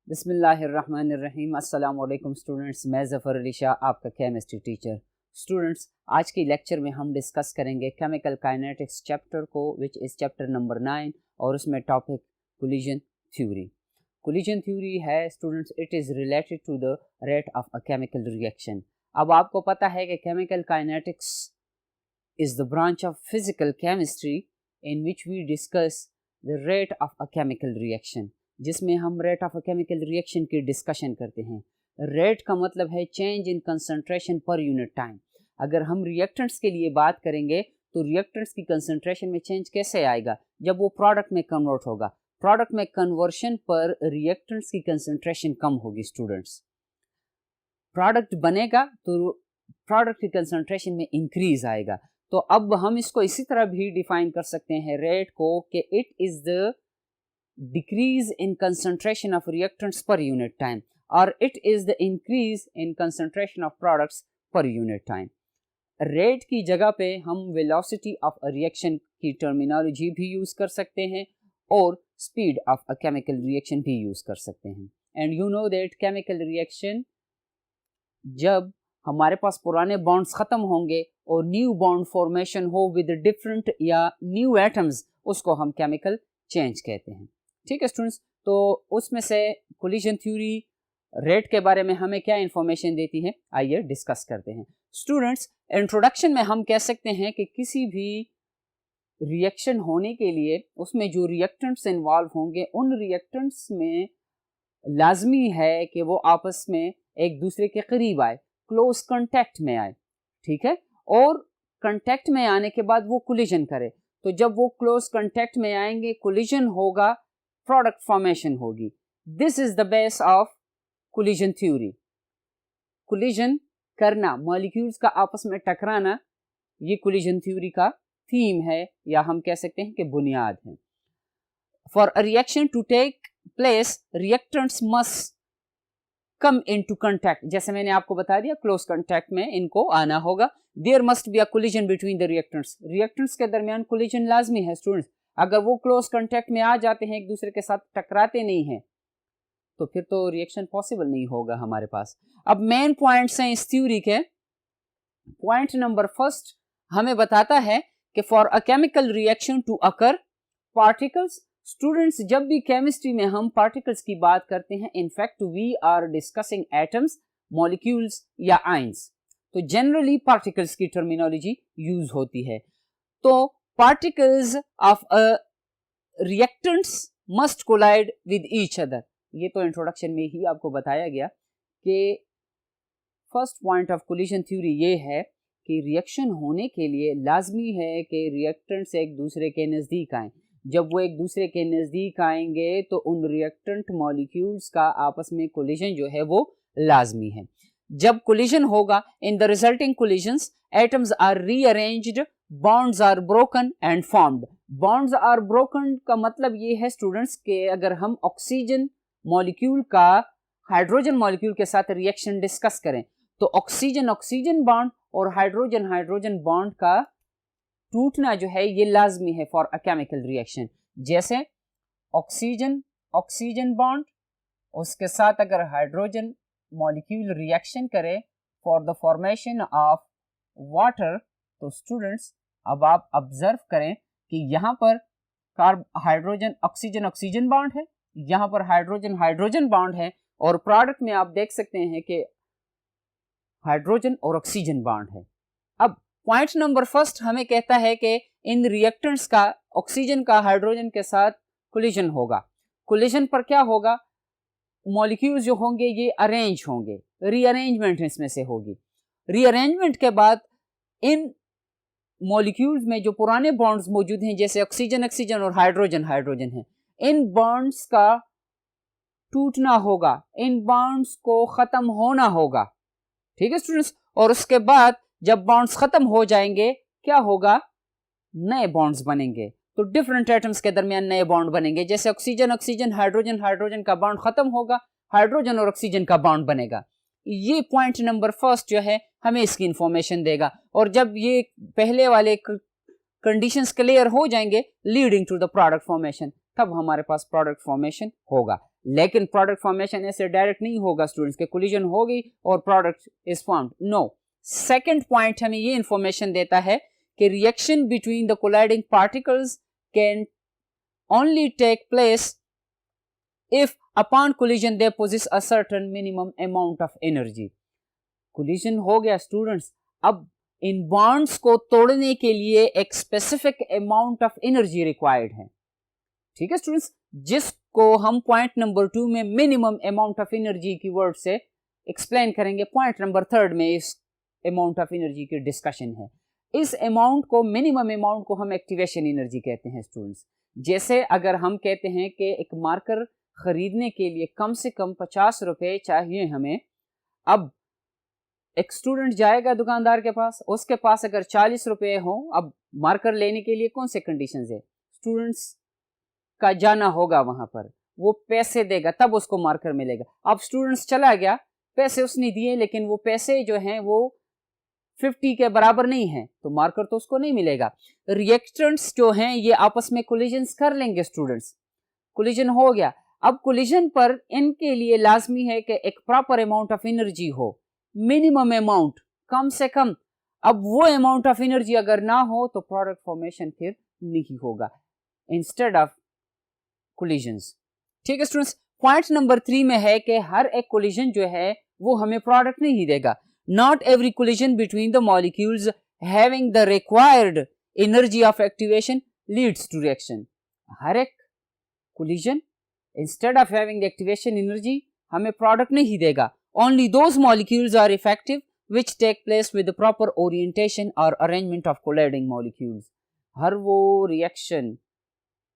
बिस्मिल्लाहिर्रहमानिर्रहीम। अस्सलाम वालेकुम स्टूडेंट्स, मैं ज़फ़र अली शाह, आपका केमिस्ट्री टीचर। स्टूडेंट्स, आज की लेक्चर में हम डिस्कस करेंगे केमिकल काइनेटिक्स चैप्टर को, विच इज़ चैप्टर नंबर 9, और उसमें topic collision theory. Collision theory है students, it is related to the rate of a chemical reaction. अब आपको पता है कि chemical kinetics is the branch of physical chemistry in which we discuss the rate of a chemical reaction, जिसमें हम rate of a chemical reaction की discussion करते हैं। रेट का मतलब है change in concentration per unit time. अगर हम रिएक्टेंट्स के लिए बात करेंगे तो रिएक्टेंट्स की कंसंट्रेशन में चेंज कैसे आएगा? जब वो प्रोडक्ट में कन्वर्ट होगा। प्रोडक्ट में कन्वर्शन पर रिएक्टेंट्स की कंसंट्रेशन कम होगी स्टूडेंट्स। प्रोडक्ट बनेगा तो प्रोडक्ट की कंसंट्रेशन में इंक्रीज आएगा। तो अब हम इसको इसी तरह भी डिफाइन कर सकते हैं रेट को, कि it is the decrease in concentration of reactants per unit time, or it is the increase in concentration of products per unit time. Rate की जगह पे हम velocity of a reaction की टर्मिनोलॉजी भी यूज कर सकते हैं और speed of a chemical reaction भी यूज कर सकते हैं। and you know that chemical reaction, जब हमारे पास पुराने बॉन्ड्स खत्म होंगे और न्यू बॉन्ड फॉर्मेशन हो विद डिफरेंट या न्यू एटम्स, उसको हम केमिकल चेंज कहते हैं। ठीक है स्टूडेंट्स, तो उसमें से कोलिजन थ्योरी रेट के बारे में हमें क्या इंफॉर्मेशन देती है, आइए डिस्कस करते हैं। स्टूडेंट्स, इंट्रोडक्शन में हम कह सकते हैं कि किसी भी रिएक्शन होने के लिए उसमें जो रिएक्टेंट्स इन्वॉल्व होंगे, उन रिएक्टेंट्स में लाजमी है कि वो आपस में एक दूसरे के करीब आए, क्लोज कांटेक्ट में आए। ठीक है, और कांटेक्ट में आने के बाद वो कोलिजन करे। तो जब वो क्लोज कांटेक्ट में आएंगे, कोलिजन होगा, प्रोडक्ट फॉर्मेशन होगी। This is the base of collision theory. Collision करना, मॉलिक्यूल्स का आपस में टकराना, ये कोलिजन थ्योरी का थीम है, या हम कह सकते हैं कि बुनियाद है। For a reaction to take place, reactants must come into contact. जैसे मैंने आपको बता दिया, क्लोज कांटेक्ट में इनको आना होगा। There must be a collision between the reactants. Reactants के दरमियान कोलिजन लाजमी है स्टूडेंट्स। अगर वो क्लोज कांटेक्ट में आ जाते हैं, एक दूसरे के साथ टकराते नहीं हैं, तो फिर तो रिएक्शन पॉसिबल नहीं होगा हमारे पास। अब मेन पॉइंट्स हैं इस थ्योरी के। पॉइंट नंबर फर्स्ट हमें बताता है कि for a chemical reaction to occur, particles. Students, जब भी केमिस्ट्री में हम पार्टिकल्स की बात करते हैं, in fact we are discussing atoms, molecules या आयंस, तो जनरली पार्टिकल्स की टर्मिनोलॉजी यूज होती है। तो particles of a reactants must collide with each other। ये तो इंट्रोडक्शन में ही आपको बताया गया कि first point of collision theory ये है कि रिएक्शन होने के लिए लाजमी है कि रिएक्टेंट्स एक दूसरे के नज़दीक आएँ। जब वो एक दूसरे के नज़दीक आएंगे तो उन रिएक्टेंट मॉलिक्यूल्स का आपस में कोलिजन जो है वो लाजमी है। जब कोलिजन होगा, in the resulting collisions atoms are rearranged, bonds are broken and formed. Bonds are broken का मतलब ये है स्टूडेंट्स के अगर हम ऑक्सीजन मॉलिक्यूल का हाइड्रोजन मॉलिक्यूल के साथ रिएक्शन डिस्कस करें, तो ऑक्सीजन ऑक्सीजन बॉन्ड और हाइड्रोजन हाइड्रोजन बॉन्ड का टूटना जो है ये लाजमी है फॉर अ केमिकल रिएक्शन। जैसे ऑक्सीजन ऑक्सीजन बॉन्ड, उसके साथ अगर हाइड्रोजन मॉलिक्यूल रिएक्शन करे for the formation of water, तो स्टूडेंट्स अब आप ऑब्जर्व करें कि यहाँ पर हाइड्रोजन ऑक्सीजन ऑक्सीजन बॉन्ड है, यहाँ पर हाइड्रोजन हाइड्रोजन बॉन्ड है, और प्रोडक्ट में आप देख सकते हैं कि हाइड्रोजन और ऑक्सीजन बॉन्ड है। अब पॉइंट नंबर फर्स्ट हमें कहता है कि इन रिएक्टेंट्स का ऑक्सीजन का हाइड्रोजन के साथ कोलिजन होगा। कोलिजन पर क्या होगा, मॉलिक्यूल्स जो होंगे ये अरेंज होंगे, रीअरेंजमेंट इसमें से होगी। रीअरेंजमेंट के बाद इन मॉलिक्यूल्स में जो पुराने बॉन्ड्स मौजूद हैं, जैसे ऑक्सीजन ऑक्सीजन और हाइड्रोजन हाइड्रोजन है, इन बॉन्ड्स का टूटना होगा, इन बॉन्ड्स को खत्म होना होगा। ठीक है स्टूडेंट्स, और उसके बाद जब बॉन्ड्स खत्म हो जाएंगे, क्या होगा, नए बॉन्ड्स बनेंगे। तो डिफरेंट एटम्स के दरमियान नए बॉन्ड बनेंगे। जैसे ऑक्सीजन ऑक्सीजन हाइड्रोजन हाइड्रोजन का बॉन्ड खत्म होगा, हाइड्रोजन और ऑक्सीजन का बॉन्ड बनेगा। ये पॉइंट नंबर फर्स्ट जो है हमें इसकी इंफॉर्मेशन देगा। और जब ये पहले वाले कंडीशंस क्लियर हो जाएंगे leading to the product formation, तब हमारे पास प्रोडक्ट फॉर्मेशन होगा। लेकिन प्रोडक्ट फॉर्मेशन ऐसे डायरेक्ट नहीं होगा स्टूडेंट्स के कोलिजन होगी और product is formed, no. Second point हमें ये इंफॉर्मेशन देता है कि reaction between the colliding particles can only take place if upon collision they possess a certain minimum amount of energy. Collision हो गया स्टूडेंट्स, अब इन बॉन्ड्स को तोड़ने के लिए एक specific amount of energy required है, ठीक है स्टूडेंट्स, जिसको हम पॉइंट नंबर 2 में मिनिमम अमाउंट ऑफ एनर्जी की वर्ड से एक्सप्लेन करेंगे। पॉइंट नंबर 3 में इस अमाउंट ऑफ एनर्जी की डिस्कशन है। इस अमाउंट को, मिनिमम अमाउंट को हम एक्टिवेशन एनर्जी कहते हैं स्टूडेंट्स। जैसे अगर हम कहते हैं कि एक मार्कर खरीदने के लिए कम से कम 50 रुपए चाहिए हमें, अब एक स्टूडेंट जाएगा दुकानदार के पास, उसके पास अगर 40 रुपए हो, अब मार्कर लेने के लिए कौन से कंडीशंस है, स्टूडेंट्स का जाना होगा वहां पर, वो पैसे देगा तब उसको मार्कर मिलेगा। अब स्टूडेंट्स चला गया, पैसे उसने दिए, लेकिन वो पैसे जो हैं वो 50 के बराबर नहीं है, तो मार्कर तो उसको नहीं मिलेगा। रिएक्टेंट्स जो हैं ये आपस में कोलिजन्स कर लेंगे स्टूडेंट्स, कोलिजन हो गया। अब कोलिजन पर इनके लिए लाजमी है कि एक प्रॉपर अमाउंट ऑफ एनर्जी हो, मिनिमम अमाउंट, कम से कम। अब वो अमाउंट ऑफ एनर्जी अगर ना हो तो प्रोडक्ट फॉर्मेशन फिर नहीं होगा, इंस्टेड ऑफ कोलिजन्स, ठीक है स्टूडेंट्स। पॉइंट नंबर 3 में है कि हर एक कोलिजन जो है वो हमें प्रोडक्ट नहीं देगा। Not every collision between the molecules having the required energy of activation leads to reaction. हर एक collision instead of having activation energy हमें प्रोडक्ट नहीं देगा। Only those molecules are effective which take place with the proper orientation or arrangement of colliding molecules. हर वो reaction,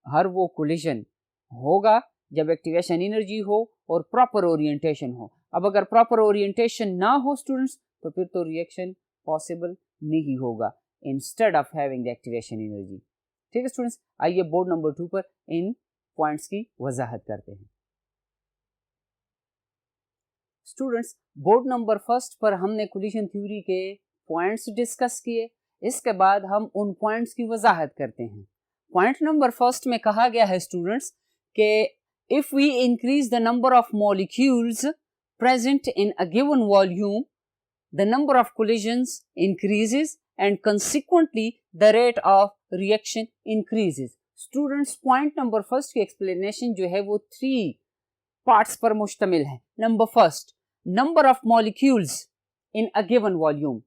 हर वो collision होगा जब activation energy हो और प्रॉपर ओरिएंटेशन हो। अब अगर प्रॉपर ओरिएंटेशन ना हो स्टूडेंट्स तो फिर तो रिएक्शन पॉसिबल नहीं होगा, instead of having activation energy, ठीक है स्टूडेंट्स। आइए बोर्ड नंबर 2 पर इन पॉइंट्स की वजाहत करते हैं। स्टूडेंट्स, बोर्ड नंबर 1 पर हमने कोलिजन थ्योरी के पॉइंट्स डिस्कस किए, इसके बाद हम उन पॉइंट्स की वजाहत करते हैं। पॉइंट नंबर 1 में कहा गया है स्टूडेंट्स कि if we increase the number of molecules present in a given volume the number of collisions increases and consequently the rate of reaction increases. Students, point number 1 की explanation जो है वो 3 parts पर मुश्तमिल है। Number 1, number of molecules in a given volume,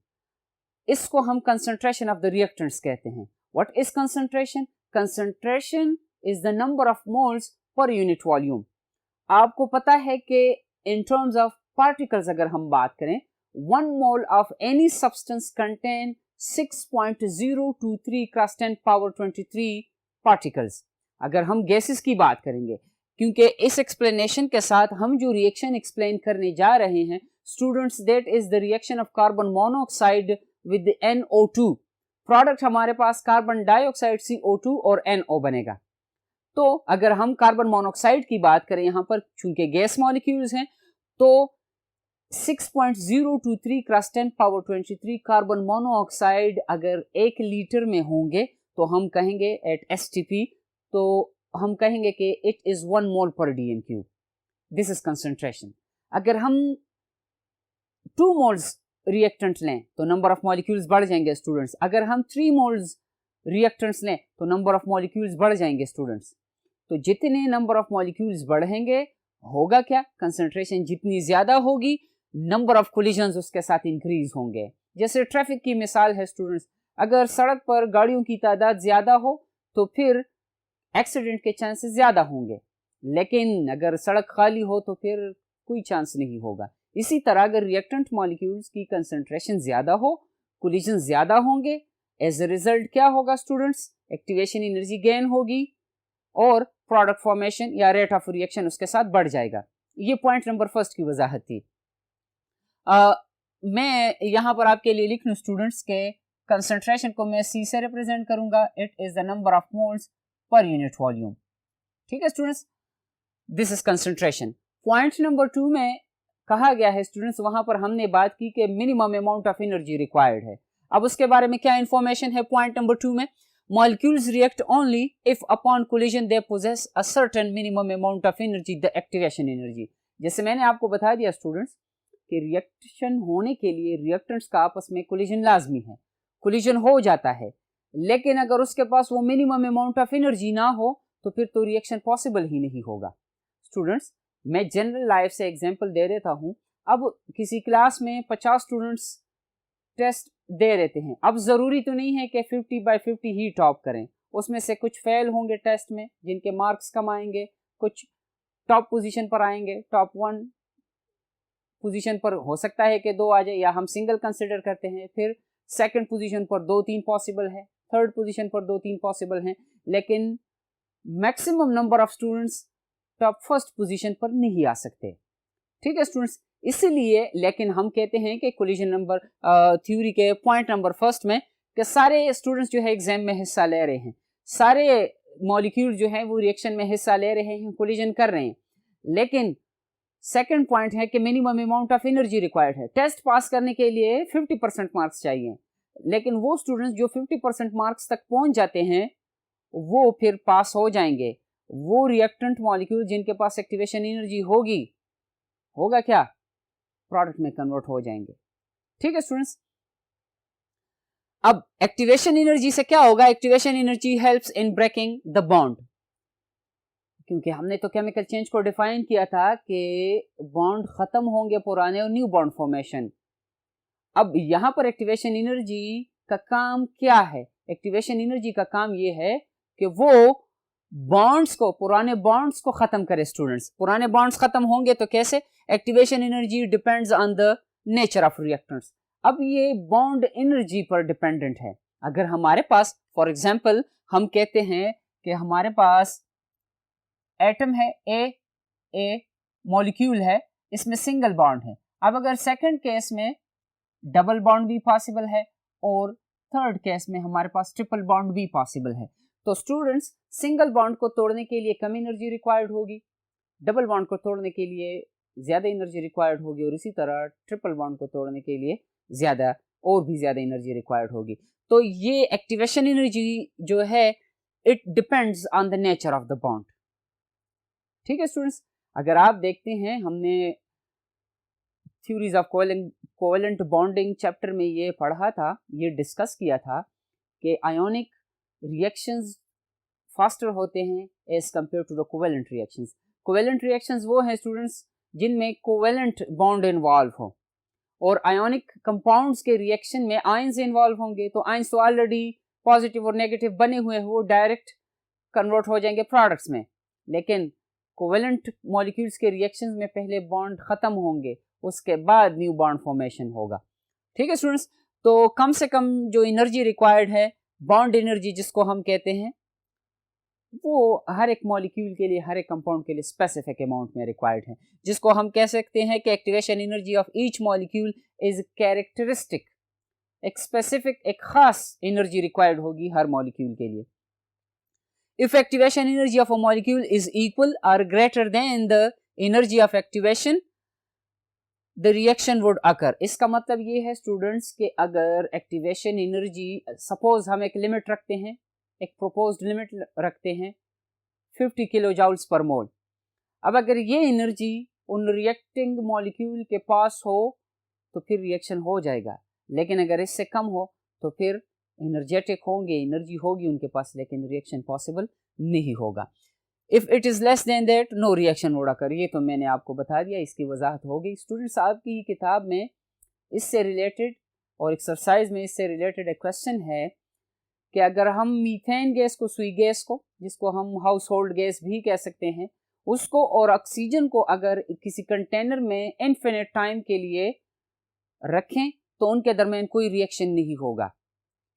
इसको हम concentration of the reactants कहते हैं। What is concentration? Concentration is the number of moles per unit volume. आपको पता है कि इन टर्म्स ऑफ पार्टिकल्स अगर हम बात करें, 1 mole of any substance contain 6.023 cross 10 power 23 particles. अगर हम गैसेस की बात करेंगे, क्योंकि इस एक्सप्लेनेशन के साथ हम जो रिएक्शन एक्सप्लेन करने जा रहे हैं students, that is the reaction of carbon monoxide with NO2। Product हमारे पास कार्बन डाइऑक्साइड CO2 और NO बनेगा। तो अगर हम कार्बन मोनोऑक्साइड की बात करें, यहां पर चूंकि गैस मॉलिक्यूल्स हैं, तो 6.023 क्रॉस 10 पावर 23 कार्बन मोनोऑक्साइड अगर 1 लीटर में होंगे तो हम कहेंगे एट STP, तो हम कहेंगे कि इट इज 1 मोल पर dm³। This is concentration. अगर हम 2 मोल्स रिएक्टेंट्स लें तो नंबर ऑफ मॉलिक्यूल्स बढ़ जाएंगे स्टूडेंट्स। अगर हम 3 मोल्स रिएक्टेंट्स लें तो नंबर ऑफ मॉलिक्यूल्स बढ़ जाएंगे स्टूडेंट्स। तो जितने नंबर ऑफ मॉलिक्यूल्स बढ़ेंगे होगा क्या, कंसंट्रेशन जितनी ज्यादा होगी नंबर ऑफ कोलिजन्स उसके साथ इंक्रीज होंगे। जैसे ट्रैफिक की मिसाल है स्टूडेंट्स, अगर सड़क पर गाड़ियों की तादाद ज्यादा हो तो फिर एक्सीडेंट के चांसेस ज्यादा होंगे, लेकिन अगर सड़क खाली हो तो फिर कोई चांस नहीं होगा। इसी तरह अगर रिएक्टेंट मॉलिक्यूल्स की कंसंट्रेशन ज्यादा हो, कोलिजन ज्यादा होंगे, एज अ रिजल्ट क्या होगा स्टूडेंट्स, एक्टिवेशन एनर्जी गेन होगी और प्रोडक्ट फॉर्मेशन या रेट ऑफ रिएक्शन उसके साथ बढ़ जाएगा। ये पॉइंट नंबर 1 की वजाहत थी। मैं यहां पर आपके लिए लिख लूं स्टूडेंट्स के कंसंट्रेशन को मैं C से रिप्रेजेंट करूंगा, it is the number of moles per unit volume, ठीक है students, this is concentration. Point number 2 में कहा गया है स्टूडेंट्स, वहां पर हमने बात की कि minimum amount of energy required है। अब उसके बारे में क्या इंफॉर्मेशन है पॉइंट नंबर 2 में? molecules react only if upon collision they possess a certain minimum amount of energy, the activation energy। जैसे मैंने आपको बता दिया स्टूडेंट्स कि रिएक्शन होने के लिए रिएक्टेंट्स का आपस में कोलिजन लाजमी है, कोलिजन हो जाता है, लेकिन अगर उसके पास वो मिनिमम अमाउंट ऑफ एनर्जी ना हो तो फिर तो रिएक्शन पॉसिबल ही नहीं होगा। स्टूडेंट्स मैं जनरल लाइफ से एग्जांपल दे देता हूँ। अब किसी क्लास में 50 स्टूडेंट्स टेस्ट दे रहते हैं, अब ज़रूरी तो नहीं है कि 50/50 ही टॉप करें, उसमें से कुछ फेल होंगे टेस्ट में जिनके मार्क्स कम आएंगे, कुछ टॉप पोजीशन पर आएंगे, टॉप 1 पोजीशन पर हो सकता है कि 2 आ जाए, या हम सिंगल कंसिडर करते हैं। फिर सेकंड पोजीशन पर 2-3 पॉसिबल है, थर्ड पोजीशन पर 2-3 पॉसिबल हैं, लेकिन maximum number of students top first position पर नहीं आ सकते। ठीक है स्टूडेंट्स, इसीलिए लेकिन हम कहते हैं कि कोलिजन नंबर थ्योरी के पॉइंट नंबर फर्स्ट में कि सारे स्टूडेंट्स जो है एग्जाम में हिस्सा ले रहे हैं, सारे मॉलिक्यूल जो है वो रिएक्शन में हिस्सा ले रहे हैं, कोलिजन कर रहे हैं, लेकिन सेकंड पॉइंट है कि minimum amount of energy required है। टेस्ट पास करने के लिए 50% मार्क्स चाहिए, लेकिन वो स्टूडेंट्स जो 50% मार्क्स तक पहुंच जाते हैं वो फिर पास हो जाएंगे। वो रिएक्टेंट मॉलिक्यूल जिनके पास एक्टिवेशन एनर्जी होगी, होगा क्या, प्रोडक्ट में कन्वर्ट हो जाएंगे। ठीक है स्टूडेंट्स, अब एक्टिवेशन एनर्जी से क्या होगा, activation energy helps in breaking the bond, क्योंकि हमने तो केमिकल चेंज को डिफाइन किया था कि बॉन्ड खत्म होंगे पुराने और न्यू बॉन्ड फॉर्मेशन। अब यहां पर एक्टिवेशन एनर्जी का काम क्या है, एक्टिवेशन एनर्जी का काम ये है कि वो बॉन्ड्स को, पुराने बॉन्ड्स को खत्म करे। स्टूडेंट्स पुराने बॉन्ड्स खत्म होंगे तो कैसे, activation energy depends on the nature of reactants. अब ये बॉन्ड एनर्जी पर डिपेंडेंट है। अगर हमारे पास फॉर एग्जांपल हम कहते हैं कि हमारे पास एटम है ए मॉलिक्यूल है, इसमें सिंगल बॉन्ड है। अब अगर सेकंड केस में डबल बॉन्ड भी पॉसिबल है और थर्ड केस में हमारे पास ट्रिपल बॉन्ड भी पॉसिबल है, तो स्टूडेंट्स सिंगल बॉन्ड को तोड़ने के लिए कम एनर्जी रिक्वायर्ड होगी, डबल बॉन्ड को तोड़ने के लिए ज़्यादा एनर्जी रिक्वायर्ड होगी, और इसी तरह ट्रिपल बॉन्ड को तोड़ने के लिए ज़्यादा और भी ज़्यादा एनर्जी रिक्वायर्ड होगी। तो ये एक्टिवेशन एनर्जी जो है it depends on the nature of the bond. ठीक है स्टूडेंट्स, अगर आप देखते हैं हमने theories of covalent bonding chapter में ये पढ़ा था, ये डिस्कस किया था कि आयोनिक रिएक्शंस फास्टर होते हैं as compare to the covalent reactions. Covalent reactions वो हैं स्टूडेंट्स जिनमें कोवेलेंट बॉन्ड इन्वॉल्व हो, और आयोनिक कंपाउंड्स के रिएक्शन में आयंस इन्वॉल्व होंगे, तो आयंस तो ऑलरेडी पॉजिटिव और नेगेटिव बने हुए हैं, वो डायरेक्ट कन्वर्ट हो जाएंगे प्रोडक्ट्स में। लेकिन कोवेलेंट मॉलिक्यूल्स के रिएक्शंस में पहले बॉन्ड खत्म होंगे, उसके बाद न्यू बॉन्ड फॉर्मेशन होगा। ठीक है स्टूडेंट्स, तो कम से कम जो एनर्जी रिक्वायर्ड है, बॉन्ड एनर्जी जिसको हम कहते हैं, वो हर एक मॉलिक्यूल के लिए, हर एक कंपाउंड के लिए स्पेसिफिक अमाउंट में रिक्वायर्ड है, जिसको हम कह सकते हैं कि activation energy of each molecule is characteristic. एक स्पेसिफिक, एक खास एनर्जी रिक्वायर्ड होगी हर मॉलिक्यूल के लिए। If activation energy of a molecule is equal और greater than the energy of activation the reaction would occur. इसका मतलब ये है स्टूडेंट्स कि अगर एक्टिवेशन एनर्जी, सपोज हम एक लिमिट रखते हैं, एक प्रोपोज्ड लिमिट रखते हैं 50 किलो जूल्स पर मोल। अब अगर ये एनर्जी उन रिएक्टिंग मॉलिक्यूल के पास हो तो फिर रिएक्शन हो जाएगा, लेकिन अगर इससे कम हो तो फिर एनर्जेटिक होंगे, एनर्जी होगी उनके पास, लेकिन रिएक्शन पॉसिबल नहीं होगा। If it is less than that no reaction would occur. ये तो मैंने आपको बता दिया, इसकी वजाहत हो गई। स्टूडेंट्स आपकी किताब में इससे रिलेटेड और एक्सरसाइज में इससे रिलेटेड एक क्वेश्चन है कि अगर हम मीथेन गैस को, सुई गैस को, जिसको हम हाउस होल्ड गैस भी कह सकते हैं, उसको और ऑक्सीजन को अगर किसी कंटेनर में इनफिनिट टाइम के लिए रखें तो उनके दरमियान कोई रिएक्शन नहीं होगा।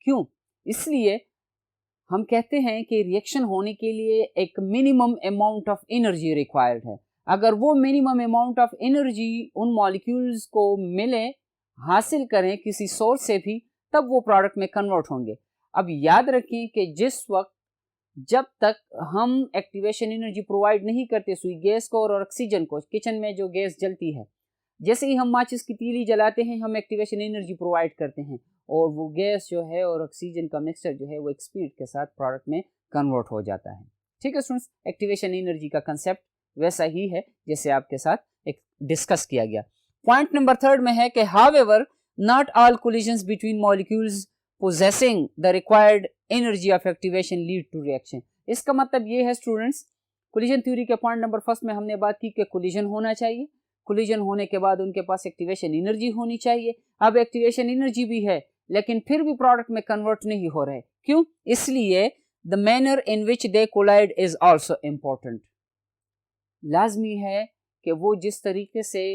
क्यों? इसलिए हम कहते हैं कि रिएक्शन होने के लिए एक minimum amount of energy required है। अगर वो मिनिमम अमाउंट ऑफ एनर्जी उन मॉलिक्यूल्स को मिले, हासिल करें किसी सोर्स से भी, तब वो प्रोडक्ट में कन्वर्ट होंगे। अब याद रखें कि जिस वक्त, जब तक हम एक्टिवेशन एनर्जी प्रोवाइड नहीं करते सुई गैस को और ऑक्सीजन को, किचन में जो गैस जलती है, जैसे ही हम माचिस की तीली जलाते हैं हम एक्टिवेशन एनर्जी प्रोवाइड करते हैं, और वो गैस जो है और ऑक्सीजन का मिक्सचर जो है वो एक स्पीड के साथ प्रोडक्ट में कन्वर्ट हो जाता है। ठीक है स्टूडेंट्स, एक्टिवेशन एनर्जी का कंसेप्ट वैसा ही है जैसे आपके साथ एक डिस्कस किया गया। पॉइंट नंबर 3 में है कि however not all collisions between molecules possessing the required energy of activation lead to reaction। इसका मतलब ये है स्टूडेंट्स, कोलिजन थ्योरी के पॉइंट नंबर 1 में हमने बात की कि कोलिजन होना चाहिए, कोलिजन होने के बाद उनके पास एक्टिवेशन एनर्जी होनी चाहिए। अब एक्टिवेशन एनर्जी भी है लेकिन फिर भी प्रोडक्ट में कन्वर्ट नहीं हो रहे, क्यों? इसलिए the manner in which they collide is also important. लाजमी है कि वो जिस तरीके से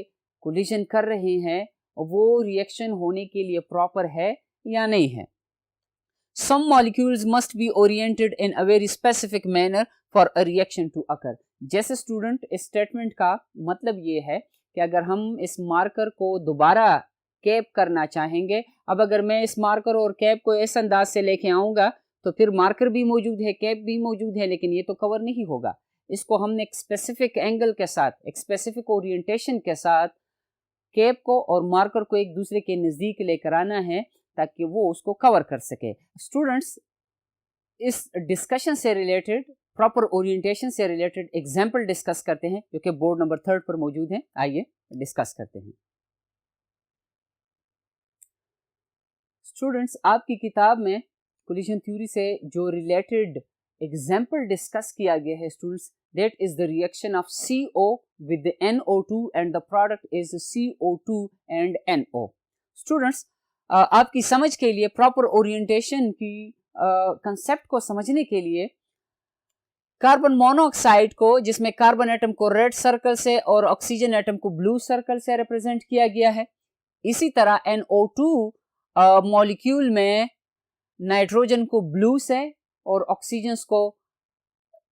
कोलिजन कर रहे हैं वो रिएक्शन होने के लिए प्रॉपर है या नहीं है। Some molecules must be oriented in a very specific manner for a reaction to occur। जैसे स्टूडेंट, इस स्टेटमेंट का मतलब ये है कि अगर हम इस मार्कर को दोबारा कैप करना चाहेंगे, अब अगर मैं इस मार्कर और कैप को इस अंदाज से लेके आऊँगा तो फिर मार्कर भी मौजूद है, कैप भी मौजूद है, लेकिन ये तो कवर नहीं होगा। इसको हमने एक स्पेसिफिक एंगल के साथ, एक स्पेसिफिक ओरिएंटेशन के साथ कैप को और मार्कर को एक दूसरे के नज़दीक लेकर आना है ताकि वो उसको कवर कर सके। स्टूडेंट्स, इस डिस्कशन से रिलेटेड, प्रॉपर ओरिएंटेशन से रिलेटेड एग्जाम्पल डिस्कस करते हैं जो कि बोर्ड नंबर 3 पर मौजूद है। आइए डिस्कस करते हैं। स्टूडेंट्स, आपकी किताब में कोलिजन थ्योरी से जो रिलेटेड एग्जाम्पल डिस्कस किया गया है students, that is the reaction of CO with NO2 and the product is CO2 and NO। Students, आपकी समझ के लिए, प्रॉपर ओरिएंटेशन की कंसेप्ट को समझने के लिए, कार्बन मोनोऑक्साइड को, जिसमें कार्बन एटम को रेड सर्कल से और ऑक्सीजन एटम को ब्लू सर्कल से रिप्रेजेंट किया गया है, इसी तरह NO2 मॉलिक्यूल में नाइट्रोजन को ब्लू से और ऑक्सीजन को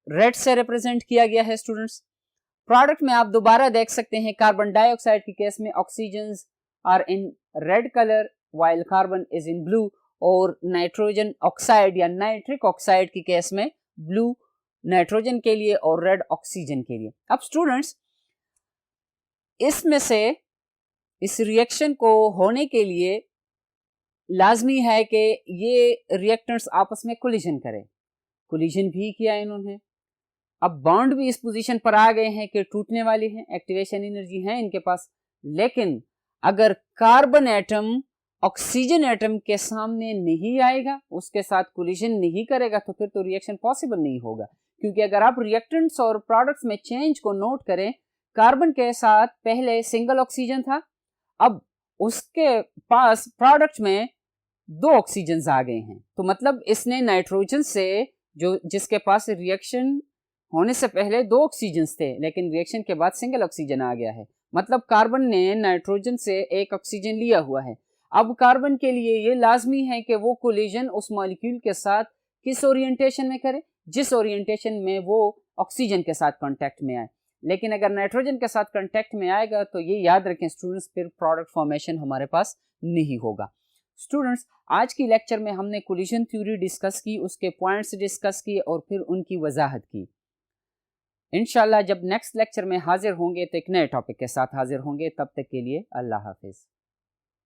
रेड से रिप्रेजेंट किया गया है। स्टूडेंट्स, प्रोडक्ट में आप दोबारा देख सकते हैं, कार्बन डाइऑक्साइड की केस में oxygen are in red colour while carbon is in blue, और नाइट्रोजन ऑक्साइड या नाइट्रिक ऑक्साइड की केस में ब्लू नाइट्रोजन के लिए और रेड ऑक्सीजन के लिए। अब स्टूडेंट्स, इसमें से इस रिएक्शन को होने के लिए लाजमी है कि ये रिएक्टेंट्स आपस में कोलिजन करें। कोलिजन भी किया इन्होंने, अब बॉन्ड भी इस पोजीशन पर आ गए हैं कि टूटने वाले हैं, एक्टिवेशन एनर्जी है इनके पास। लेकिन अगर कार्बन एटम ऑक्सीजन एटम के सामने नहीं आएगा, उसके साथ कोलिजन नहीं करेगा, तो फिर तो रिएक्शन पॉसिबल नहीं होगा। क्योंकि अगर आप रिएक्टेंट्स और प्रोडक्ट्स में चेंज को नोट करें, कार्बन के साथ पहले सिंगल ऑक्सीजन था, अब उसके पास प्रोडक्ट में 2 ऑक्सीजन आ गए हैं, तो मतलब इसने नाइट्रोजन से, जो जिसके पास रिएक्शन होने से पहले 2 ऑक्सीजन थे लेकिन रिएक्शन के बाद सिंगल ऑक्सीजन आ गया है, मतलब कार्बन ने नाइट्रोजन से 1 ऑक्सीजन लिया हुआ है। अब कार्बन के लिए ये लाजमी है कि वो कोलिजन उस मॉलिक्यूल के साथ किस ओरिएंटेशन में करे, जिस ओरिएंटेशन में वो ऑक्सीजन के साथ कांटेक्ट में आए। लेकिन अगर नाइट्रोजन के साथ कांटेक्ट में आएगा तो ये याद रखें स्टूडेंट्स, फिर प्रोडक्ट फॉर्मेशन हमारे पास नहीं होगा। स्टूडेंट्स, आज की लेक्चर में हमने कोलिजन थ्योरी डिस्कस की, उसके पॉइंट्स डिस्कस किए और फिर उनकी वजाहत की। इंशाल्लाह जब नेक्स्ट लेक्चर में हाजिर होंगे तो एक नए टॉपिक के साथ हाजिर होंगे। तब तक के लिए अल्लाह हाफिज़।